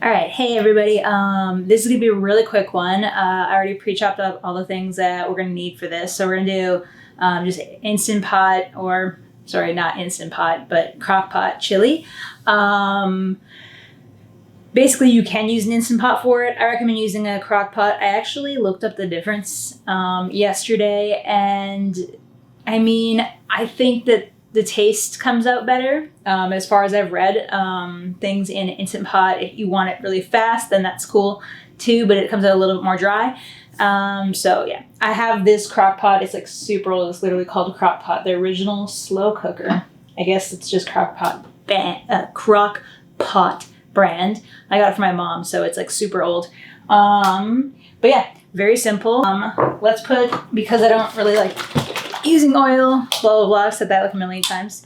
All right, hey everybody. This is gonna be a really quick one. I already pre-chopped up all the things that we're gonna need for this. So we're gonna do just Instant Pot, or sorry, not Instant Pot, but Crockpot chili. Basically, you can use an Instant Pot for it. I recommend using a Crockpot. I actually looked up the difference yesterday, and I mean, I think that the taste comes out better. As far as I've read, things in Instant Pot, if you want it really fast, then that's cool too, but it comes out a little bit more dry. So yeah, I have this crock pot. It's like super old. It's literally called a crock pot. The original slow cooker. I guess it's just crock pot brand. I got it from my mom, so it's like super old. But yeah, very simple. Let's put, because I don't really like using oil, blah, blah, blah. I've said that like a million times.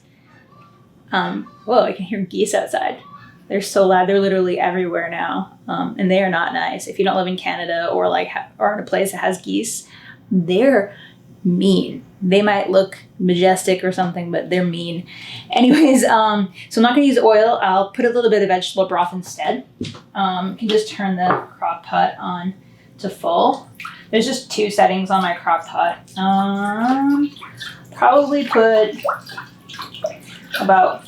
Whoa, I can hear geese outside. They're so loud. They're literally everywhere now. And they are not nice. If you don't live in Canada or or in a place that has geese, they're mean. They might look majestic or something, but they're mean. Anyways, so I'm not gonna use oil. I'll put a little bit of vegetable broth instead. You can just turn the crock pot on to full. There's just two settings on my crock pot. Probably put about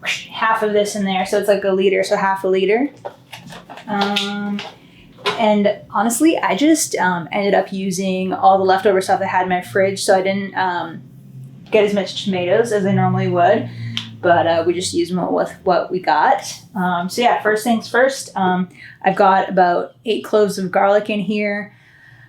half of this in there. So it's like a liter, so half a liter. And honestly, I just ended up using all the leftover stuff I had in my fridge, so I didn't get as much tomatoes as I normally would, but we just used them with what we got. So yeah, first things first, I've got about 8 cloves of garlic in here,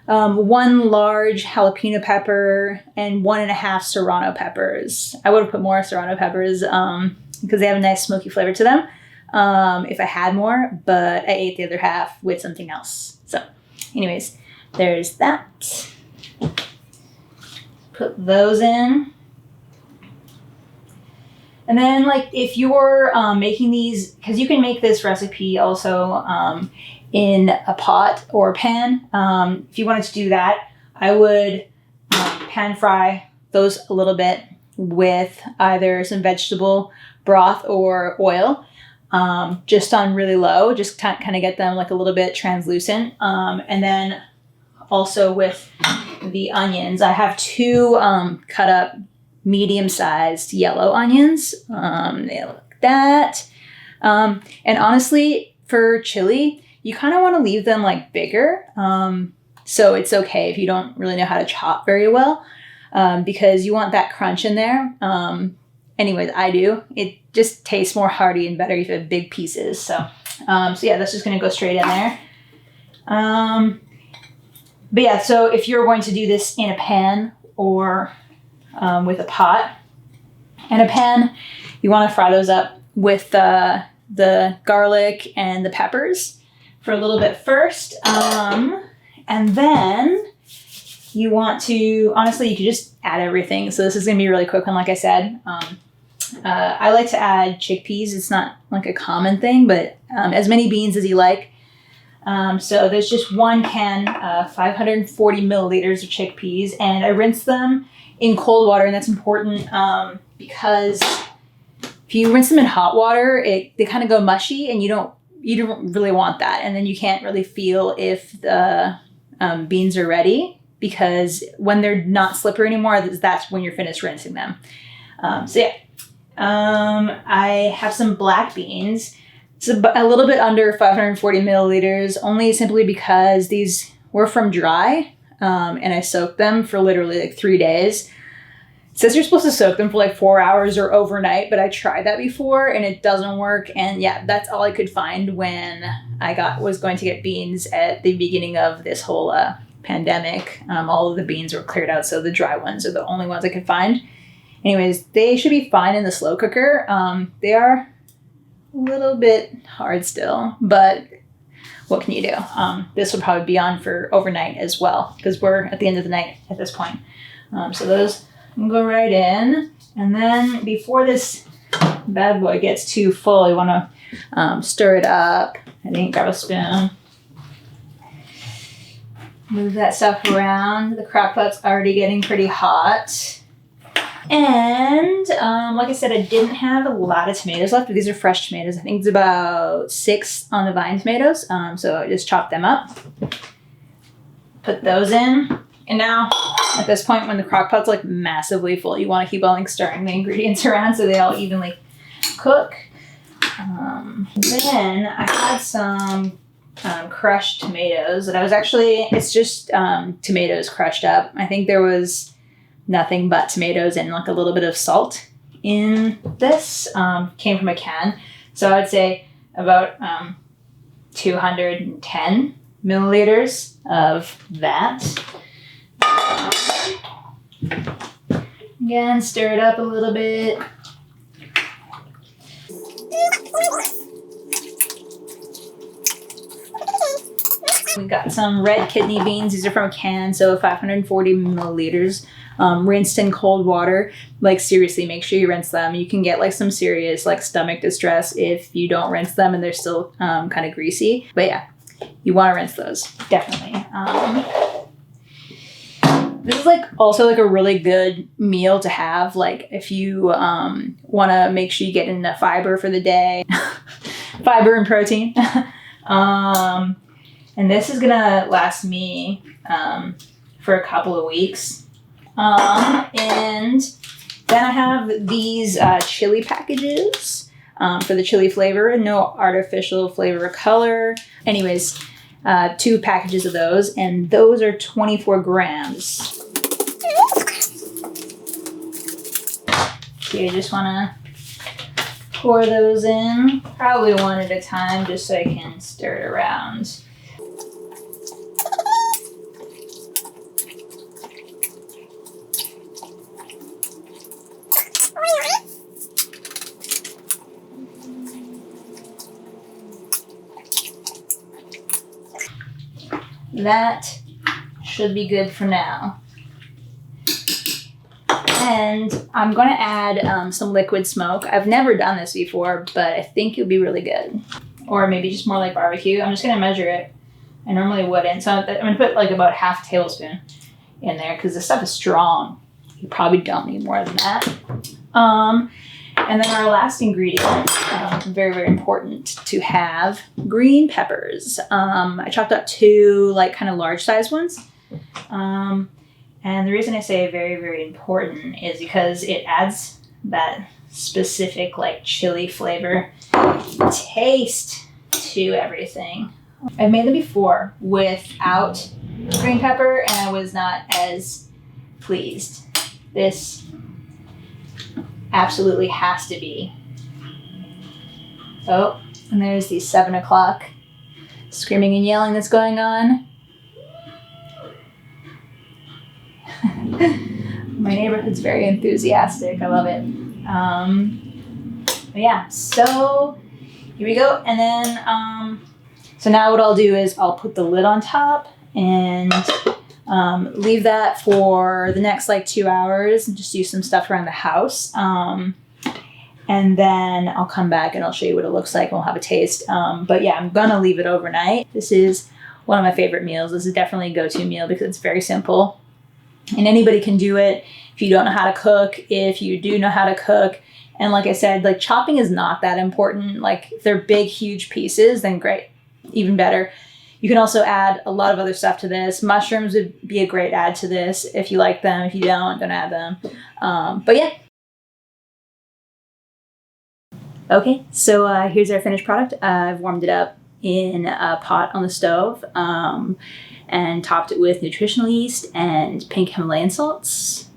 1 large jalapeno pepper, and 1.5 serrano peppers. I would have put more serrano peppers because they have a nice smoky flavor to them. If I had more, but I ate the other half with something else. So anyways, there's that. Put those in. And then like if you're making these, because you can make this recipe also in a pot or pan. If you wanted to do that, I would pan fry those a little bit with either some vegetable broth or oil. Just on really low, just kind of get them like a little bit translucent. And then also with the onions, I have 2 cut up medium-sized yellow onions. They look like that. And honestly, for chili, you kind of want to leave them like bigger. So it's okay if you don't really know how to chop very well, because you want that crunch in there. Anyways, I do. It just tastes more hearty and better if you have big pieces. So yeah, that's just gonna go straight in there. But yeah, so if you're going to do this in a pan or with a pot and a pan, you want to fry those up with the garlic and the peppers for a little bit first, and then you want to, honestly, you can just add everything. So this is gonna be a really quick one, like I said. I like to add chickpeas. It's not like a common thing, but as many beans as you like. So there's just 1 can, 540 milliliters of chickpeas, and I rinse them in cold water, and that's important because if you rinse them in hot water, they kind of go mushy, and you don't really want that, and then you can't really feel if the beans are ready, because when they're not slippery anymore, that's when you're finished rinsing them. So yeah. I have some black beans. It's a little bit under 540 milliliters, only simply because these were from dry, and I soaked them for literally like 3 days. It says you're supposed to soak them for like 4 hours or overnight, but I tried that before and it doesn't work. And yeah, that's all I could find when I was going to get beans at the beginning of this whole pandemic. All of the beans were cleared out, so the dry ones are the only ones I could find. Anyways, they should be fine in the slow cooker. They are a little bit hard still, but what can you do? This will probably be on for overnight as well, because we're at the end of the night at this point. So those can go right in. And then before this bad boy gets too full, you want to stir it up. I didn't grab a spoon. Move that stuff around. The crock pot's already getting pretty hot. And like I said, I didn't have a lot of tomatoes left, but these are fresh tomatoes. I think it's about 6 on the vine tomatoes. So I just chopped them up, put those in. And now at this point, when the crock pot's like massively full, you want to keep on like stirring the ingredients around so they all evenly cook. Then I had some crushed tomatoes that I was actually, it's just tomatoes crushed up. I think there was nothing but tomatoes and like a little bit of salt in this. Came from a can. So I would say about 210 milliliters of that. Again, stir it up a little bit. We got some red kidney beans. These are from a can, so 540 milliliters. Rinsed in cold water. Like seriously, make sure you rinse them. You can get like some serious like stomach distress if you don't rinse them and they're still kind of greasy. But yeah, you want to rinse those, definitely. This is like also like a really good meal to have, like if you want to make sure you get enough fiber for the day. Fiber and protein. And this is gonna last me for a couple of weeks. And then I have these chili packages for the chili flavor, no artificial flavor or color. Anyways, 2 packages of those, and those are 24 grams. So you just want to pour those in, probably one at a time, just so I can stir it around. That should be good for now. And I'm going to add some liquid smoke. I've never done this before, but I think it would be really good. Or maybe just more like barbecue. I'm just going to measure it. I normally wouldn't. So I'm going to put like about half a tablespoon in there because this stuff is strong. You probably don't need more than that. And then our last ingredient, very, very important to have, green peppers. I chopped up 2 like kind of large size ones. And the reason I say very, very important is because it adds that specific like chili flavor taste to everything. I've made them before without green pepper and I was not as pleased. This absolutely has to be. Oh, and there's the 7 o'clock screaming and yelling that's going on. My neighborhood's very enthusiastic. I love it. But yeah, so here we go. And then, so now what I'll do is I'll put the lid on top and leave that for the next like 2 hours and just do some stuff around the house. And then I'll come back and I'll show you what it looks like and we'll have a taste. But yeah, I'm gonna leave it overnight. This is one of my favorite meals. This is definitely a go-to meal because it's very simple. And anybody can do it if you don't know how to cook, if you do know how to cook. And like I said, like chopping is not that important. Like if they're big, huge pieces, then great, even better. You can also add a lot of other stuff to this. Mushrooms would be a great add to this if you like them. If you don't add them. But yeah. Okay, so here's our finished product. I've warmed it up in a pot on the stove. And topped it with nutritional yeast and pink Himalayan salts.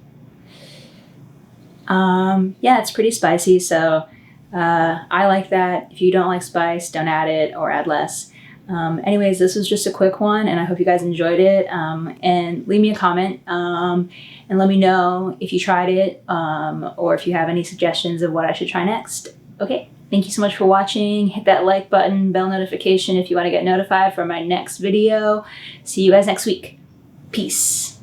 Yeah, it's pretty spicy, so I like that. If you don't like spice, don't add it or add less. Anyways, this was just a quick one, and I hope you guys enjoyed it. And leave me a comment and let me know if you tried it or if you have any suggestions of what I should try next. Okay. Thank you so much for watching. Hit that like button, bell notification if you want to get notified for my next video. See you guys next week. Peace.